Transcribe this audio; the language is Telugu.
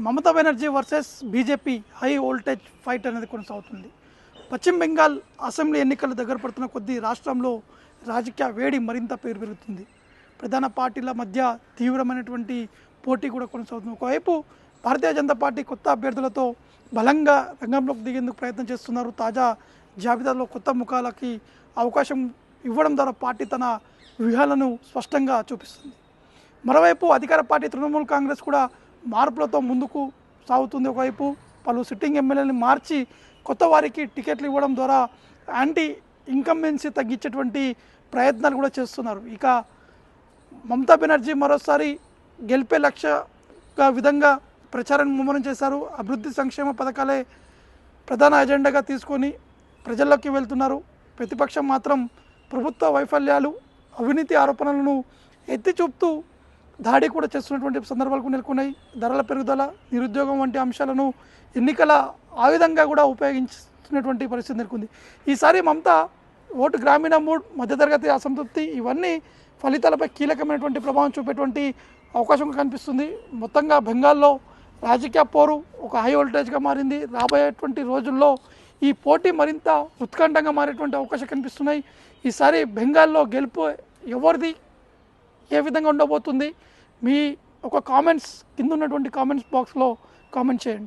Mamata Banerjee versus BJP high voltage fight అనేది కొనసాగుతుంది. పశ్చిమ బెంగాల్ అసెంబ్లీ ఎన్నికలు దగ్గర పడుతున్న కొద్దీ రాష్ట్రంలో రాజకీయ వేడి మరింత పెరుగుతుంది. ప్రధాన పార్టీల మధ్య తీవ్రమైనటువంటి పోటీ కూడా కొనసాగుతుంది. ఒకవైపు భారతీయ జనతా పార్టీ కొత్త అభ్యర్థులతో బలంగా రంగంలోకి దిగేందుకు ప్రయత్నం చేస్తున్నారు. తాజా జాబితాలో కొత్త ముఖాలకి అవకాశం ఇవ్వడం ద్వారా పార్టీ తన వ్యూహాలను స్పష్టంగా చూపిస్తుంది. మరోవైపు అధికార పార్టీ తృణమూల్ కాంగ్రెస్ కూడా మార్పులతో ముందుకు సాగుతుంది. ఒకవైపు పలు సిట్టింగ్ ఎమ్మెల్యేలను మార్చి కొత్త వారికి టికెట్లు ఇవ్వడం ద్వారా యాంటీ ఇన్కంబెన్సీ తగ్గించేటువంటి ప్రయత్నాలు కూడా చేస్తున్నారు. ఇక మమతా బెనర్జీ మరోసారి గెలిపే లక్ష్యంగా విధంగా ప్రచారాన్ని ముమ్మరం చేశారు. అభివృద్ధి సంక్షేమ పథకాలే ప్రధాన ఎజెండాగా తీసుకొని ప్రజల్లోకి వెళ్తున్నారు. ప్రతిపక్షం మాత్రం ప్రభుత్వ వైఫల్యాలు, అవినీతి ఆరోపణలను ఎత్తి చూపుతూ దాడి కూడా చేస్తున్నటువంటి సందర్భాలకు నెలకొన్నాయి. ధరల పెరుగుదల, నిరుద్యోగం వంటి అంశాలను ఎన్నికల ఆయుధంగా కూడా ఉపయోగించుతున్నటువంటి పరిస్థితి నెలకొంది. ఈసారి మమతా ఓటు గ్రామీణ మూడ్, మధ్యతరగతి అసంతృప్తి ఇవన్నీ ఫలితాలపై కీలకమైనటువంటి ప్రభావం చూపేటువంటి అవకాశం కనిపిస్తుంది. మొత్తంగా బెంగాల్లో రాజకీయ పోరు ఒక హై వోల్టేజ్గా మారింది. రాబోయేటువంటి రోజుల్లో ఈ పోటీ మరింత ఉత్కంఠంగా మారేటువంటి అవకాశం కనిపిస్తున్నాయి. ఈసారి బెంగాల్లో గెలుపు ఎవరిది, ఏ విధంగా ఉండబోతుంది? మీ ఒక కామెంట్స్ కింద ఉన్నటువంటి కామెంట్స్ బాక్స్లో కామెంట్ చేయండి.